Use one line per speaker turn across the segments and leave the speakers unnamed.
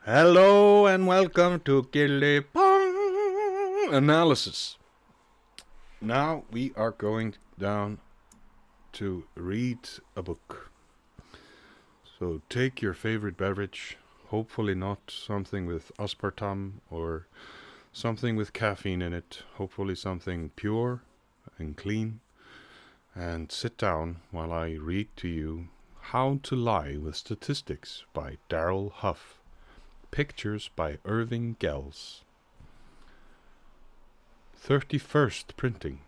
Hello and welcome to Gilli Pong analysis. Now we are going down to read a book. So take your favorite beverage, hopefully not something with aspartame or something with caffeine in it, hopefully something pure and clean, and sit down while I read to you How to Lie with Statistics by Darrell Huff. Pictures by Irving Gels. 31st printing.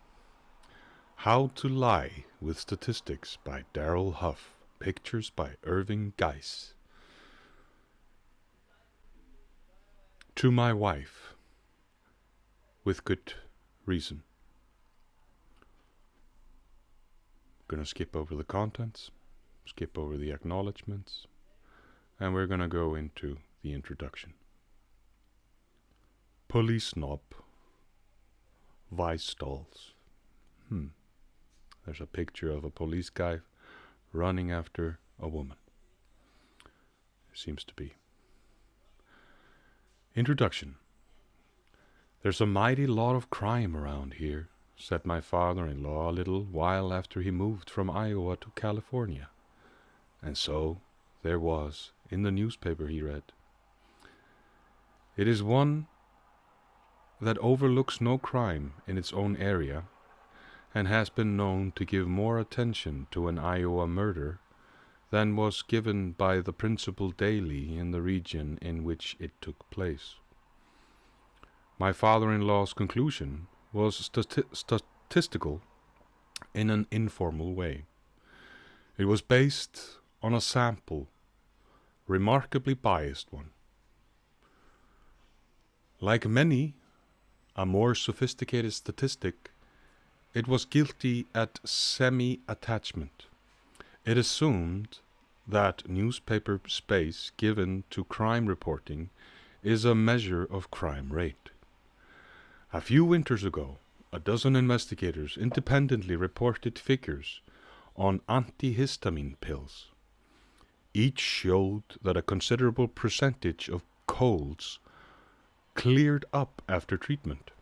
How to Lie with Statistics by Darrell Huff. Pictures by Irving Geis. To my wife. With good reason. Gonna skip over the contents, skip over the acknowledgements, and we're gonna go into the introduction. Police snob. Vice stalls. There's a picture of a police guy running after a woman. Seems to be. Introduction. There's a mighty lot of crime around here, said my father-in-law a little while after he moved from Iowa to California. And so there was in the newspaper he read. It is one that overlooks no crime in its own area and has been known to give more attention to an Iowa murder than was given by the principal daily in the region in which it took place. My father-in-law's conclusion was statistical in an informal way. It was based on a sample, remarkably biased one. Like many, a more sophisticated statistic, it was guilty at semi-attachment. It assumed that newspaper space given to crime reporting is a measure of crime rate. A few winters ago, a dozen investigators independently reported figures on antihistamine pills. Each showed that a considerable percentage of colds cleared up after treatment.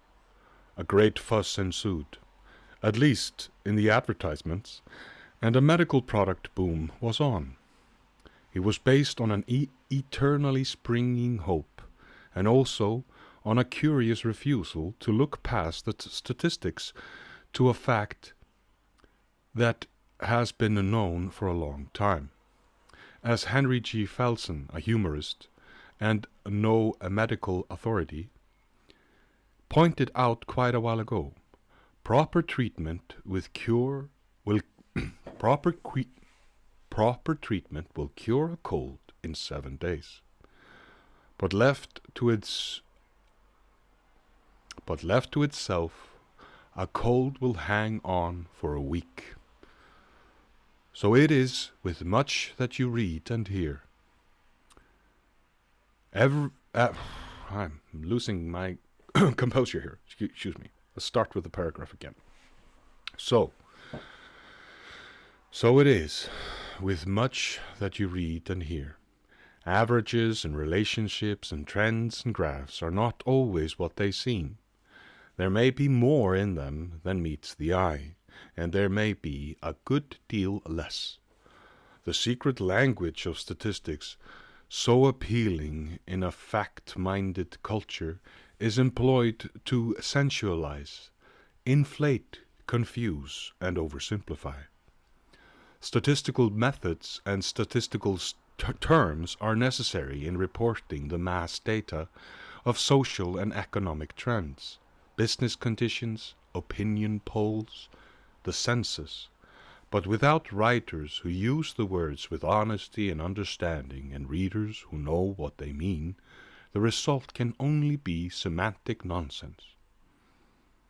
A great fuss ensued, at least in the advertisements, and a medical product boom was on. It was based on an eternally springing hope, and also on a curious refusal to look past the statistics to a fact that has been known for a long time. As Henry G. Felsen, a humorist, and a medical authority, pointed out quite a while ago, proper treatment will cure a cold in 7 days. But left to itself, a cold will hang on for a week. So it is with much that you read and hear. I'm losing my composure here. Excuse me. Let's start with the paragraph again. So it is with much that you read and hear. Averages and relationships and trends and graphs are not always what they seem. There may be more in them than meets the eye, and there may be a good deal less. The secret language of statistics, so appealing in a fact-minded culture, is employed to sensualize, inflate, confuse, and oversimplify. Statistical methods and statistical terms are necessary in reporting the mass data of social and economic trends, business conditions, opinion polls, the census, but without writers who use the words with honesty and understanding and readers who know what they mean, the result can only be semantic nonsense.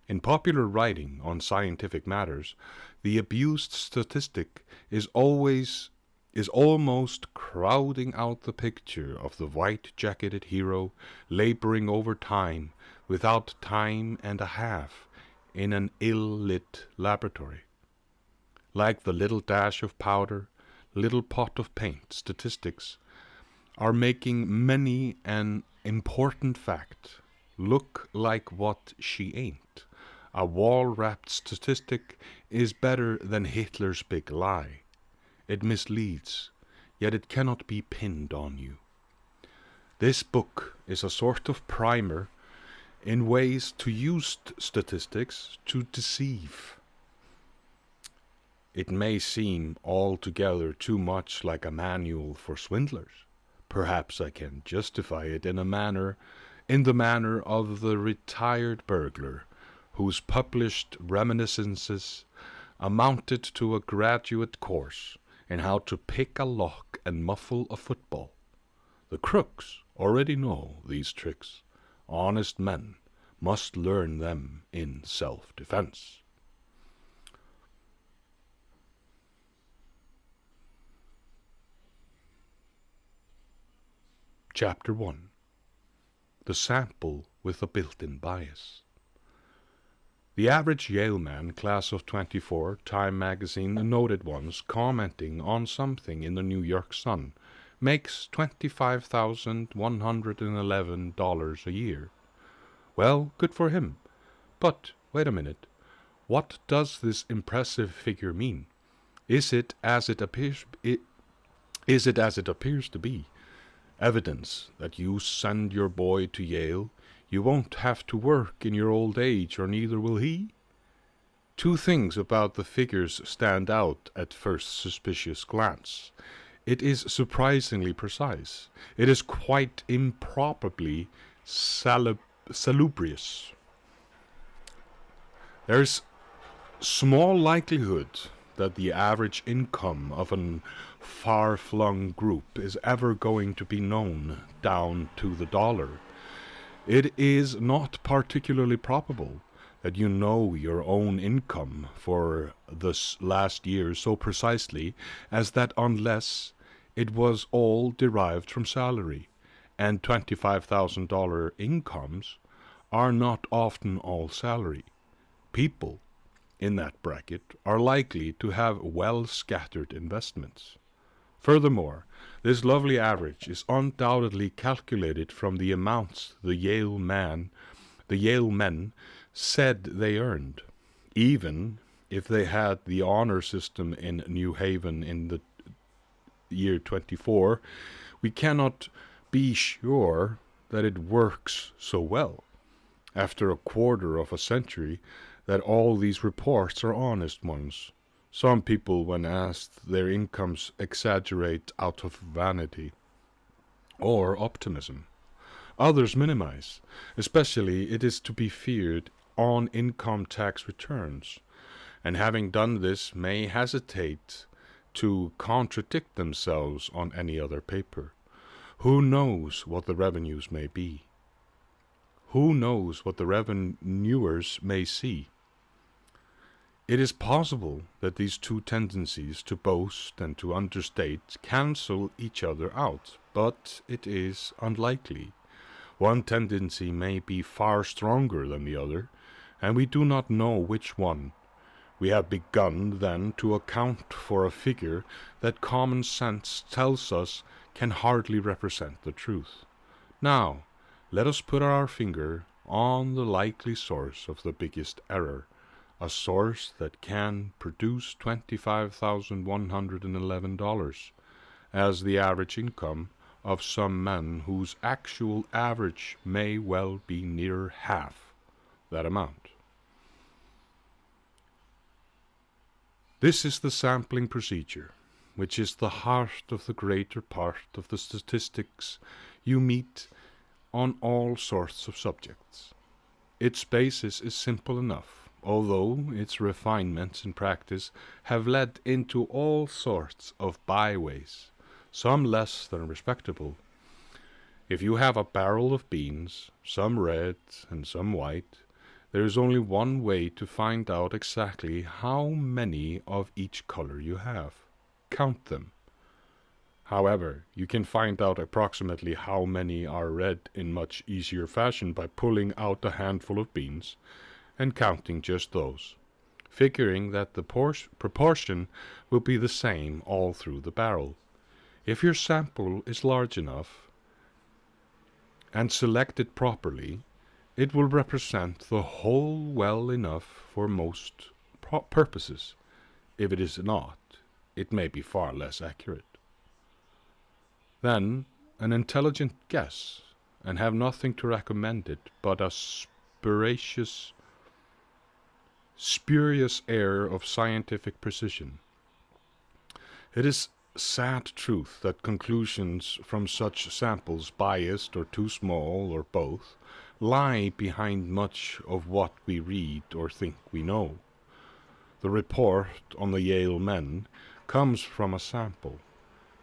In popular writing on scientific matters, the abused statistic is almost crowding out the picture of the white-jacketed hero laboring overtime without time and a half in an ill-lit laboratory. Like the little dash of powder, little pot of paint, statistics are making many an important fact look like what she ain't. A wall-wrapped statistic is better than Hitler's big lie. It misleads, yet it cannot be pinned on you. This book is a sort of primer in ways to use statistics to deceive. It may seem altogether too much like a manual for swindlers. Perhaps I can justify it in the manner of the retired burglar, whose published reminiscences amounted to a graduate course in how to pick a lock and muffle a football. The crooks already know these tricks. Honest men must learn them in self-defense. Chapter 1. The Sample with a Built-in Bias. The average Yale man, class of 24, Time magazine noted once, commenting on something in the New York Sun, makes $25,111 a year. Well, good for him. But, wait a minute. What does this impressive figure mean? Is it as it appears to be? Evidence that you send your boy to Yale, you won't have to work in your old age, or neither will he? Two things about the figures stand out at first suspicious glance. It is surprisingly precise. It is quite improbably salubrious. There's small likelihood that the average income of an far-flung group is ever going to be known down to the dollar. It is not particularly probable that you know your own income for this last year so precisely as that, unless it was all derived from salary, and $25,000 incomes are not often all salary. People in that bracket are likely to have well-scattered investments. Furthermore, this lovely average is undoubtedly calculated from the amounts the Yale men said they earned. Even if they had the honor system in New Haven in the year 24, we cannot be sure that it works so well, after a quarter of a century, that all these reports are honest ones. Some people, when asked their incomes, exaggerate out of vanity or optimism. Others minimize. Especially, it is to be feared, on income tax returns, and having done this may hesitate to contradict themselves on any other paper. Who knows what the revenues may be? Who knows what the revenuers may see? It is possible that these two tendencies, to boast and to understate, cancel each other out, but it is unlikely. One tendency may be far stronger than the other, and we do not know which one. We have begun, then, to account for a figure that common sense tells us can hardly represent the truth. Now, let us put our finger on the likely source of the biggest error, a source that can produce $25,111 as the average income of some men whose actual average may well be near half that amount. This is the sampling procedure, which is the heart of the greater part of the statistics you meet on all sorts of subjects. Its basis is simple enough, although its refinements in practice have led into all sorts of byways, some less than respectable. If you have a barrel of beans, some red and some white, there is only one way to find out exactly how many of each color you have. Count them. However, you can find out approximately how many are red in much easier fashion by pulling out a handful of beans and counting just those, figuring that the proportion will be the same all through the barrel. If your sample is large enough and selected properly, it will represent the whole well enough for most purposes. If it is not, it may be far less accurate. Then, an intelligent guess, and have nothing to recommend it but a spurious air of scientific precision. It is sad truth that conclusions from such samples, biased or too small or both, lie behind much of what we read or think we know. The report on the Yale men comes from a sample.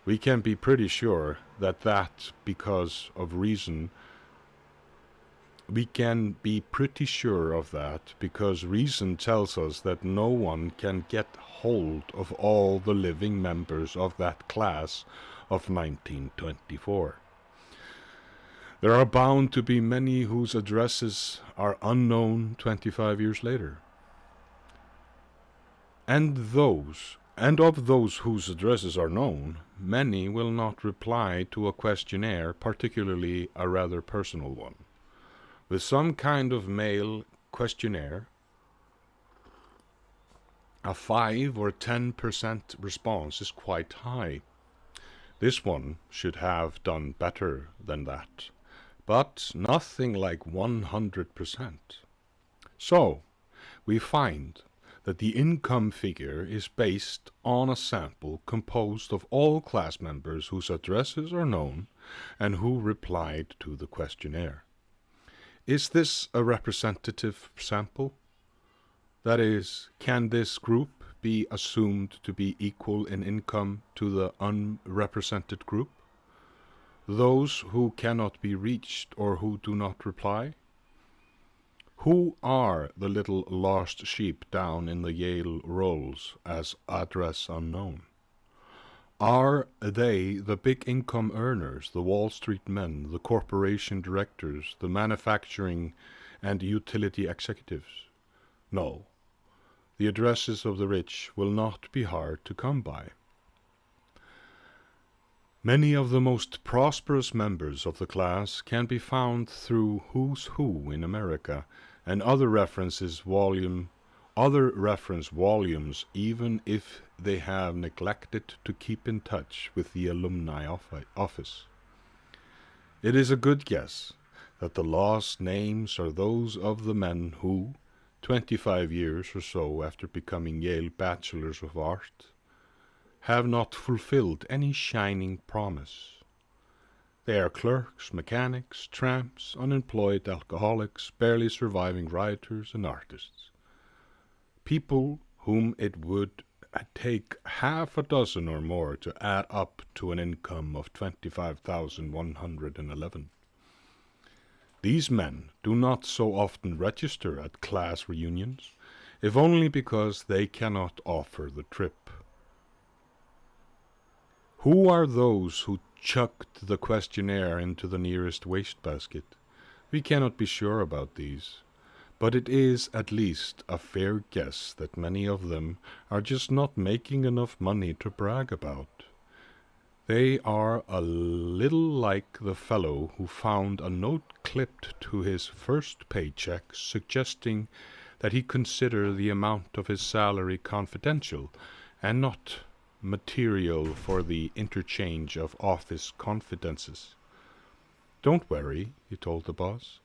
We can be pretty sure because reason tells us that no one can get hold of all the living members of that class of 1924. There are bound to be many whose addresses are unknown 25 years later. And of those whose addresses are known, many will not reply to a questionnaire, particularly a rather personal one. With some kind of mail questionnaire, a 5 or 10% response is quite high. This one should have done better than that, but nothing like 100%. So, we find that the income figure is based on a sample composed of all class members whose addresses are known and who replied to the questionnaire. Is this a representative sample? That is, can this group be assumed to be equal in income to the unrepresented group? Those who cannot be reached or who do not reply? Who are the little lost sheep down in the Yale rolls as address unknown? Are they the big income earners, the Wall Street men, the corporation directors, the manufacturing and utility executives? No. The addresses of the rich will not be hard to come by. Many of the most prosperous members of the class can be found through Who's Who in America and other reference volumes, even if they have neglected to keep in touch with the alumni office. It is a good guess that the lost names are those of the men who, 25 years or so after becoming Yale Bachelors of Art, have not fulfilled any shining promise. They are clerks, mechanics, tramps, unemployed alcoholics, barely surviving rioters and artists. People whom it would take half a dozen or more to add up to an income of 25,111. These men do not so often register at class reunions, if only because they cannot offer the trip. Who are those who chucked the questionnaire into the nearest wastebasket? We cannot be sure about these, but it is at least a fair guess that many of them are just not making enough money to brag about. They are a little like the fellow who found a note clipped to his first paycheck suggesting that he consider the amount of his salary confidential and not material for the interchange of office confidences. Don't worry, he told the boss.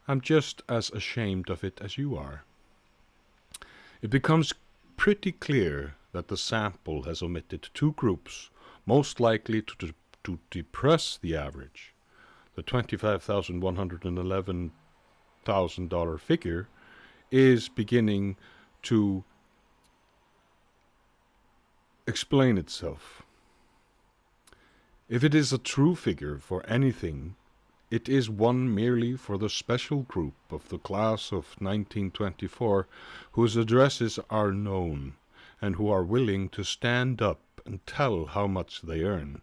I'm just as ashamed of it as you are. It becomes pretty clear that the sample has omitted two groups most likely to depress the average. The $25,111,000 figure is beginning to explain itself. If it is a true figure for anything, it is one merely for the special group of the class of 1924 whose addresses are known and who are willing to stand up and tell how much they earn.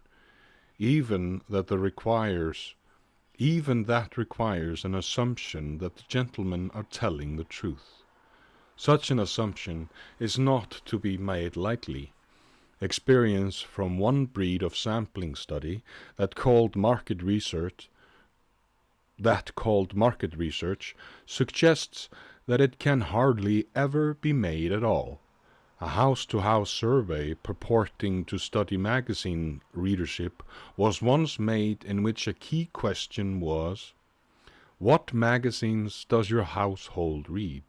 Even that requires an assumption that the gentlemen are telling the truth. Such an assumption is not to be made lightly. Experience from one breed of sampling study that called market research suggests that it can hardly ever be made at all. A house-to-house survey purporting to study magazine readership was once made, in which a key question was, "What magazines does your household read?"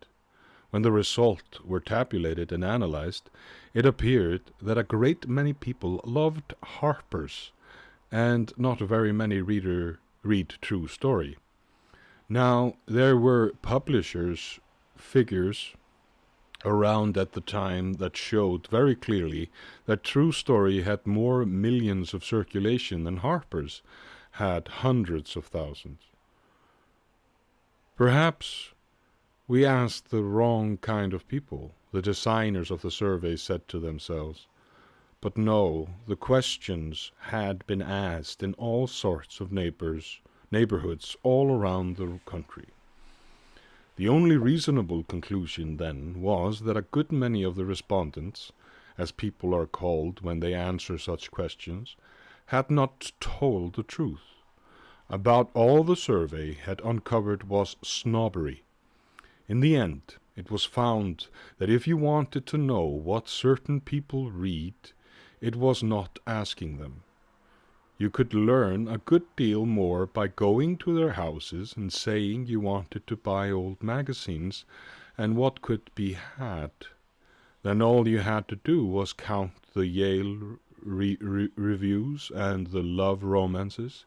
When the results were tabulated and analyzed, it appeared that a great many people loved Harper's, and not very many read True Story. Now, there were publishers' figures around at the time that showed very clearly that True Story had more millions of circulation than Harper's had hundreds of thousands. Perhaps we asked the wrong kind of people, the designers of the survey said to themselves. But no, the questions had been asked in all sorts of neighborhoods all around the country. The only reasonable conclusion, then, was that a good many of the respondents, as people are called when they answer such questions, had not told the truth. About all the survey had uncovered was snobbery. In the end, it was found that if you wanted to know what certain people read, it was not asking them. You could learn a good deal more by going to their houses and saying you wanted to buy old magazines and what could be had. Then all you had to do was count the Yale reviews and the love romances.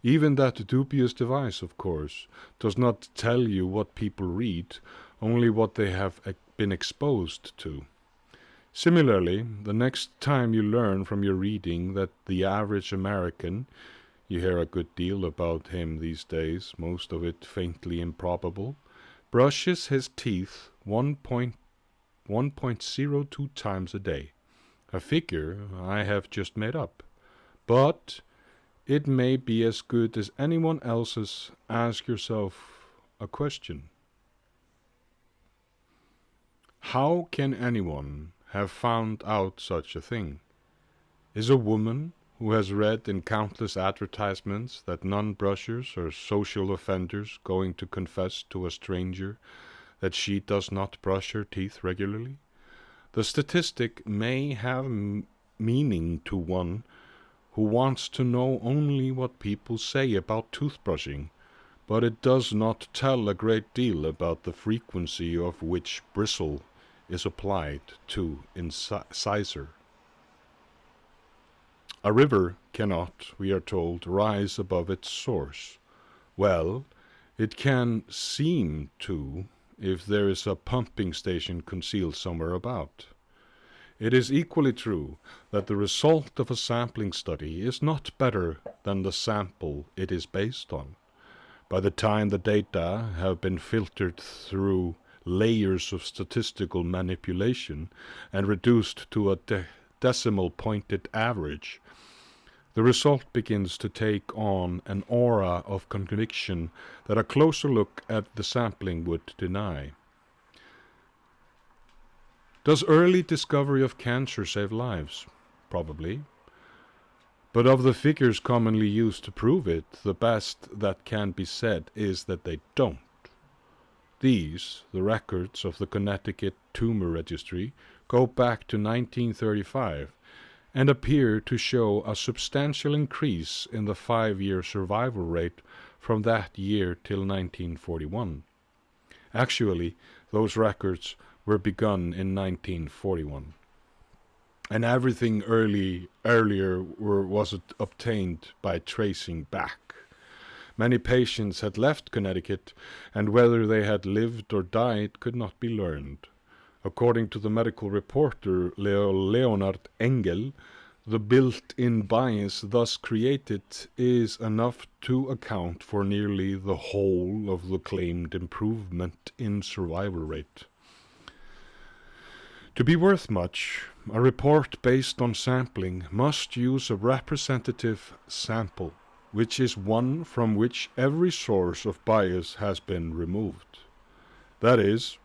Even that dubious device, of course, does not tell you what people read, only what they have been exposed to. Similarly, the next time you learn from your reading that the average American, you hear a good deal about him these days, most of it faintly improbable, brushes his teeth 1.02 times a day, a figure I have just made up. But it may be as good as anyone else's. Ask yourself a question. How can anyone have found out such a thing? Is a woman who has read in countless advertisements that non-brushers are social offenders going to confess to a stranger that she does not brush her teeth regularly? The statistic may have meaning to one who wants to know only what people say about toothbrushing, but it does not tell a great deal about the frequency of which bristle is applied to incisor. A river cannot, we are told, rise above its source. Well, it can seem to if there is a pumping station concealed somewhere about. It is equally true that the result of a sampling study is not better than the sample it is based on. By the time the data have been filtered through layers of statistical manipulation and reduced to a decimal pointed average, the result begins to take on an aura of conviction that a closer look at the sampling would deny. Does early discovery of cancer save lives? Probably. But of the figures commonly used to prove it, the best that can be said is that they don't. These, the records of the Connecticut Tumor Registry, go back to 1935 and appear to show a substantial increase in the 5-year survival rate from that year till 1941. Actually, those records were begun in 1941. And everything earlier was obtained by tracing back. Many patients had left Connecticut, and whether they had lived or died could not be learned. According to the medical reporter Leonard Engel, the built-in bias thus created is enough to account for nearly the whole of the claimed improvement in survival rate. To be worth much, a report based on sampling must use a representative sample, which is one from which every source of bias has been removed. That is,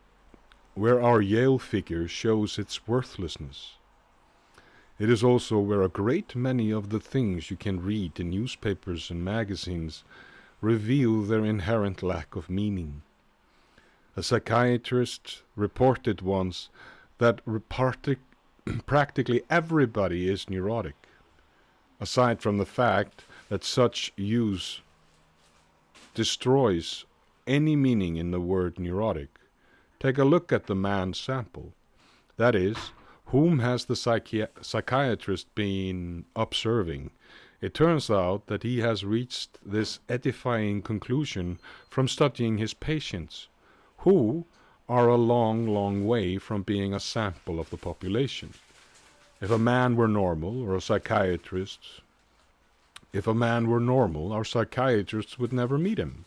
where our Yale figure shows its worthlessness. It is also where a great many of the things you can read in newspapers and magazines reveal their inherent lack of meaning. A psychiatrist reported once that practically everybody is neurotic, aside from the fact that such use destroys any meaning in the word neurotic. Take a look at the man's sample. That is, whom has the psychiatrist been observing? It turns out that he has reached this edifying conclusion from studying his patients, who are a long, long way from being a sample of the population. If a man were normal, our psychiatrists would never meet him.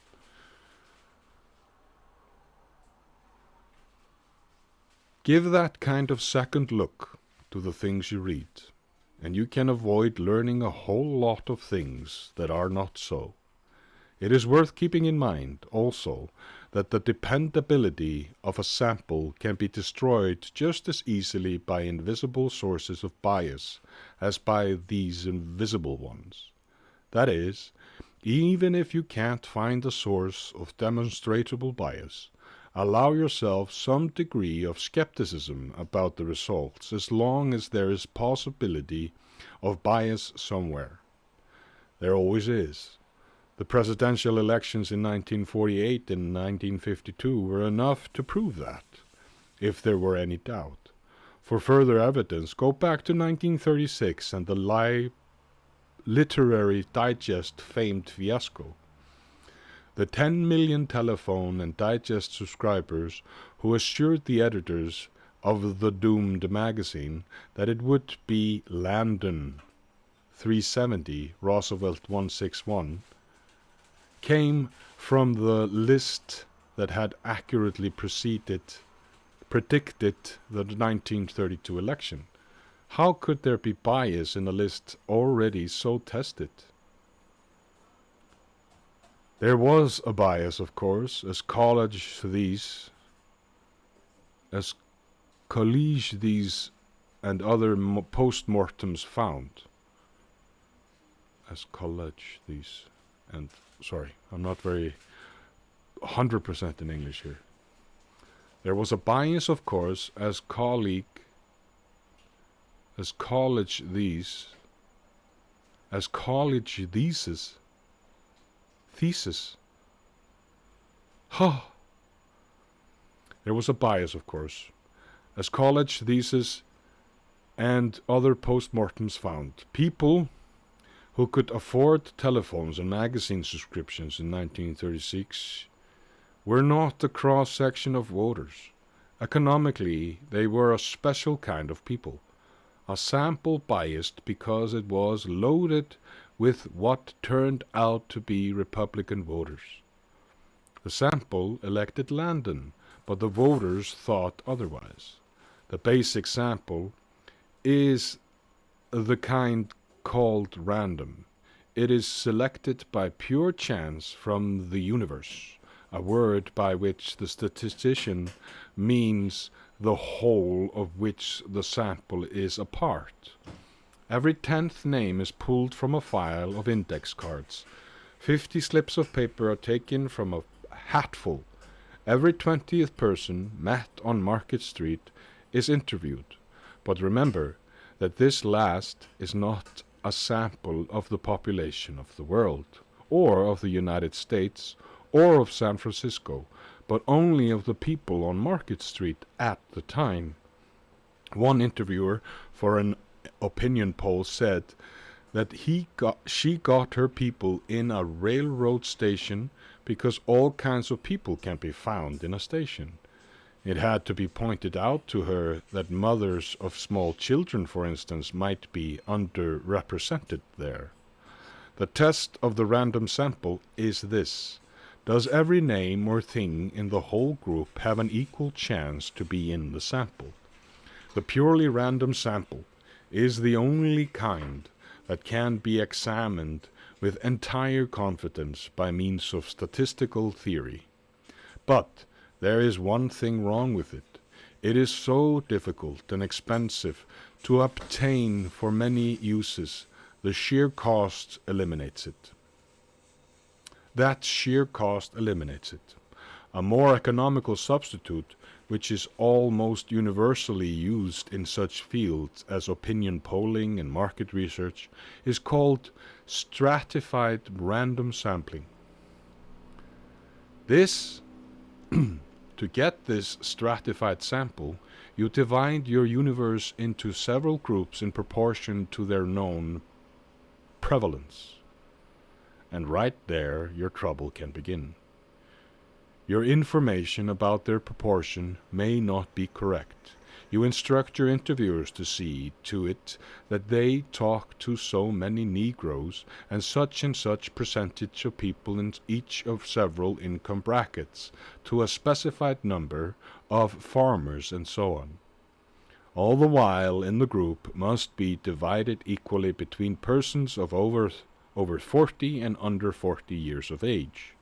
Give that kind of second look to the things you read, and you can avoid learning a whole lot of things that are not so. It is worth keeping in mind, also, that the dependability of a sample can be destroyed just as easily by invisible sources of bias as by these invisible ones. That is, even if you can't find a source of demonstrable bias, allow yourself some degree of skepticism about the results as long as there is possibility of bias somewhere. There always is. The presidential elections in 1948 and 1952 were enough to prove that, if there were any doubt. For further evidence, go back to 1936 and the Literary Digest famed fiasco. The 10 million telephone and digest subscribers who assured the editors of the doomed magazine that it would be Landon 370, Roosevelt 161, came from the list that had accurately predicted the 1932 election. How could there be bias in a list already so tested? There was a bias, of course, as college these and other post-mortems found. I'm not very 100% in English here. There was a bias, of course, as college thesis. There was a bias, of course, as college thesis and other postmortems found. People who could afford telephones and magazine subscriptions in 1936 were not the cross-section of voters. Economically, they were a special kind of people, a sample biased because it was loaded with what turned out to be Republican voters. The sample elected Landon, but the voters thought otherwise. The basic sample is the kind called random. It is selected by pure chance from the universe, a word by which the statistician means the whole of which the sample is a part. Every 10th name is pulled from a file of index cards. 50 slips of paper are taken from a hatful. Every 20th person met on Market Street is interviewed. But remember that this last is not a sample of the population of the world, or of the United States, or of San Francisco, but only of the people on Market Street at the time. One interviewer for an opinion poll said that she got her people in a railroad station because all kinds of people can be found in a station. It had to be pointed out to her that mothers of small children, for instance, might be underrepresented there. The test of the random sample is this: does every name or thing in the whole group have an equal chance to be in the sample? The purely random sample is the only kind that can be examined with entire confidence by means of statistical theory. But there is one thing wrong with it. It is so difficult and expensive to obtain for many uses, the sheer cost eliminates it. That sheer cost eliminates it. A more economical substitute, which is almost universally used in such fields as opinion polling and market research, is called stratified random sampling. To get this stratified sample, you divide your universe into several groups in proportion to their known prevalence. And right there, your trouble can begin. Your information about their proportion may not be correct. You instruct your interviewers to see to it that they talk to so many Negroes and such percentage of people in each of several income brackets, to a specified number of farmers, and so on. All the while in the group must be divided equally between persons of over 40 and under 40 years of age.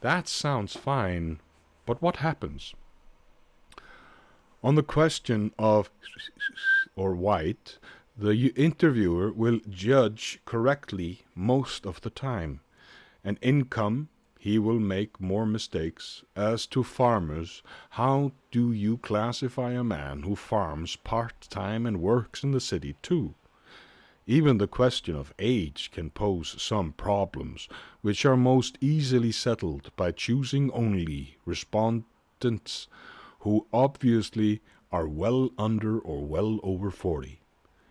That sounds fine, but what happens? On the question of or white, the interviewer will judge correctly most of the time. And income, he will make more mistakes. As to farmers, how do you classify a man who farms part-time and works in the city too? Even the question of age can pose some problems, which are most easily settled by choosing only respondents who obviously are well under or well over 40.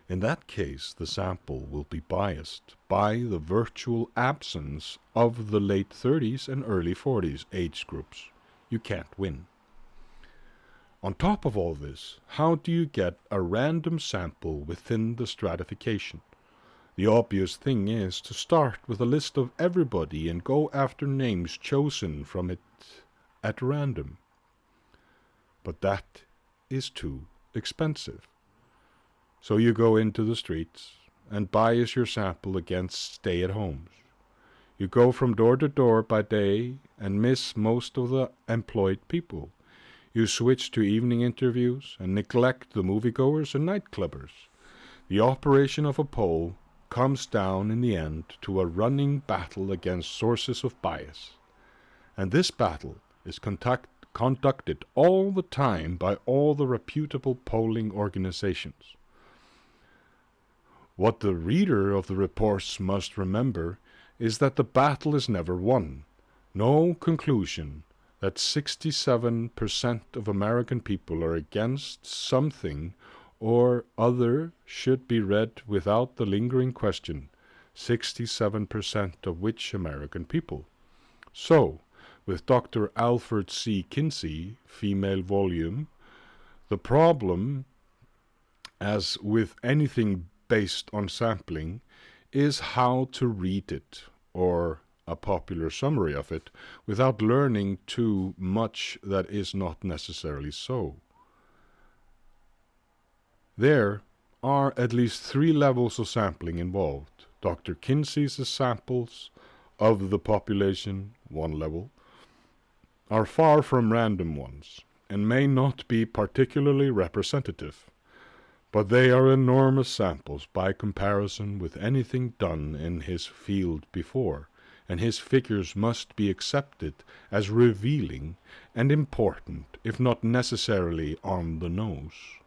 In that case, the sample will be biased by the virtual absence of the late 30s and early 40s age groups. You can't win. On top of all this, how do you get a random sample within the stratification? The obvious thing is to start with a list of everybody and go after names chosen from it at random. But that is too expensive. So you go into the streets and bias your sample against stay-at-homes. You go from door to door by day and miss most of the employed people. You switch to evening interviews and neglect the moviegoers and nightclubbers. The operation of a poll comes down in the end to a running battle against sources of bias. And this battle is conducted all the time by all the reputable polling organizations. What the reader of the reports must remember is that the battle is never won. No conclusion that 67% of American people are against something or other should be read without the lingering question, 67% of which American people? So, with Dr. Alfred C. Kinsey, Female Volume, the problem, as with anything based on sampling, is how to read it, or a popular summary of it, without learning too much that is not necessarily so. There are at least 3 levels of sampling involved. Dr. Kinsey's samples of the population, 1 level, are far from random ones, and may not be particularly representative. But they are enormous samples by comparison with anything done in his field before, and his figures must be accepted as revealing and important, if not necessarily on the nose.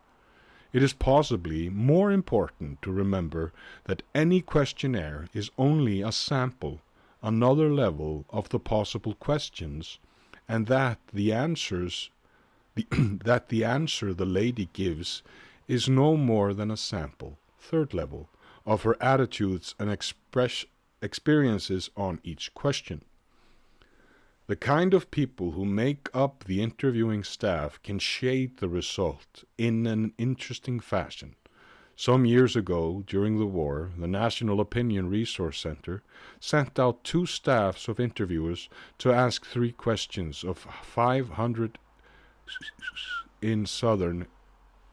It is possibly more important to remember that any questionnaire is only a sample, another level of the possible questions, and that the answer the lady gives is no more than a sample, 3rd level, of her attitudes and experiences on each question. The kind of people who make up the interviewing staff can shade the result in an interesting fashion. Some years ago, during the war, the National Opinion Resource Center sent out 2 staffs of interviewers to ask 3 questions of 500 in southern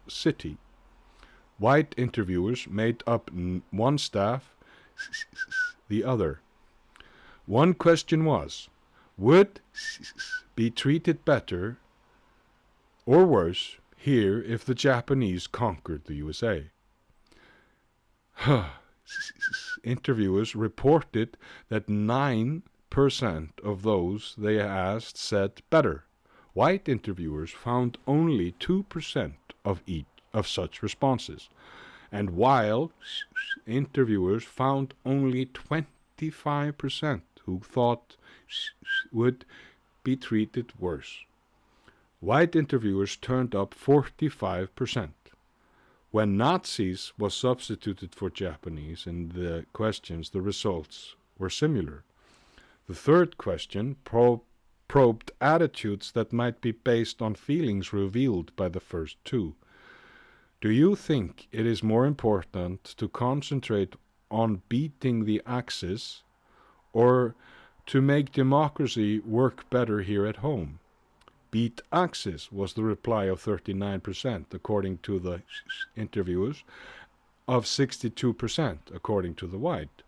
city. White interviewers made up 1 staff, the other. One question was, would be treated better Or worse, here if the Japanese conquered the USA. Interviewers reported that 9% of those they asked said better. White interviewers found only 2% of such responses. And while interviewers found only 25% who thought would be treated worse. White interviewers turned up 45%. When Nazis was substituted for Japanese in the questions, the results were similar. The third question probed attitudes that might be based on feelings revealed by the first two. Do you think it is more important to concentrate on beating the Axis or to make democracy work better here at home? Beat Axis was the reply of 39%, according to the interviewers, of 62%, according to the white.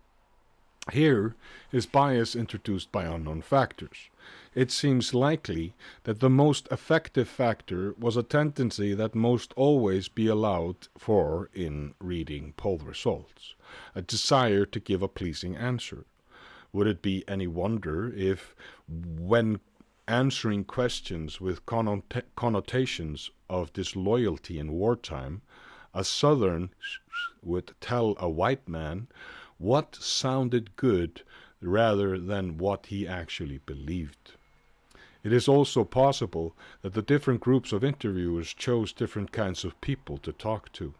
Here is bias introduced by unknown factors. It seems likely that the most effective factor was a tendency that must always be allowed for in reading poll results, a desire to give a pleasing answer. Would it be any wonder if, when answering questions with connotations of disloyalty in wartime, a Southern would tell a white man what sounded good rather than what he actually believed? It is also possible that the different groups of interviewers chose different kinds of people to talk to.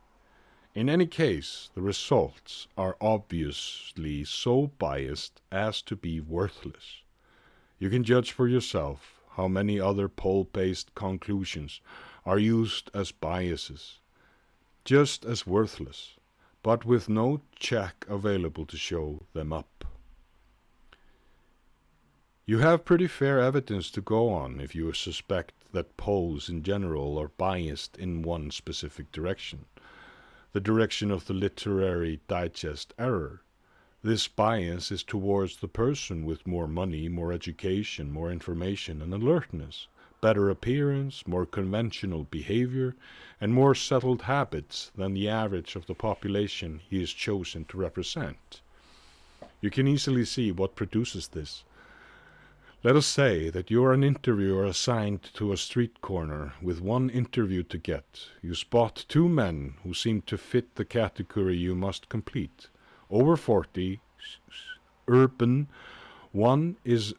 In any case, the results are obviously so biased as to be worthless. You can judge for yourself how many other poll-based conclusions are used as biases, just as worthless, but with no check available to show them up. You have pretty fair evidence to go on if you suspect that polls in general are biased in one specific direction, the direction of the literary digest error. This bias is towards the person with more money, more education, more information and alertness, better appearance, more conventional behavior, and more settled habits than the average of the population he is chosen to represent. You can easily see what produces this. Let us say that you are an interviewer assigned to a street corner with one interview to get. You spot two men who seem to fit the category you must complete. Over 40, urban. One is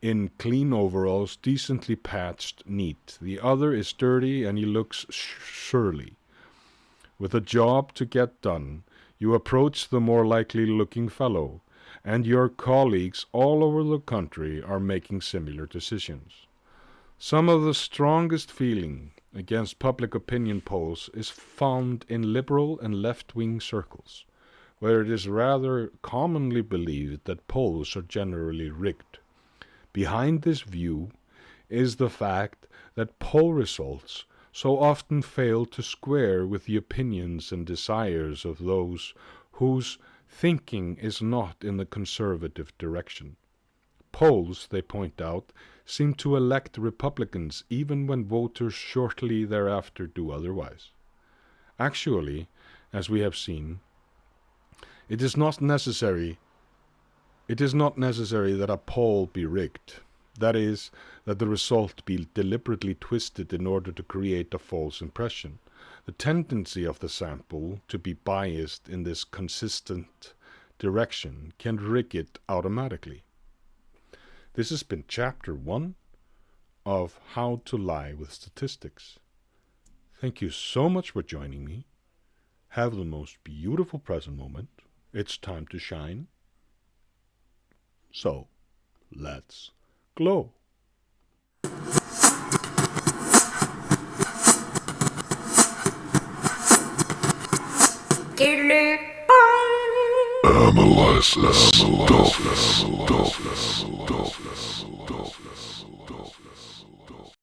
in clean overalls, decently patched, neat. The other is dirty and he looks surly. With a job to get done, you approach the more likely-looking fellow, and your colleagues all over the country are making similar decisions. Some of the strongest feeling against public opinion polls is found in liberal and left-wing circles, where it is rather commonly believed that polls are generally rigged. Behind this view is the fact that poll results so often fail to square with the opinions and desires of those whose thinking is not in the conservative direction. Polls, they point out, seem to elect Republicans even when voters shortly thereafter do otherwise. Actually, as we have seen, it is not necessary that a poll be rigged, that is, that the result be deliberately twisted in order to create a false impression. The tendency of the sample to be biased in this consistent direction can rig it automatically. This has been Chapter 1 of How to Lie with Statistics. Thank you so much for joining me. Have the most beautiful present moment. It's time to shine. So, let's glow.
Gilli Pong!
MLS, Dolphins.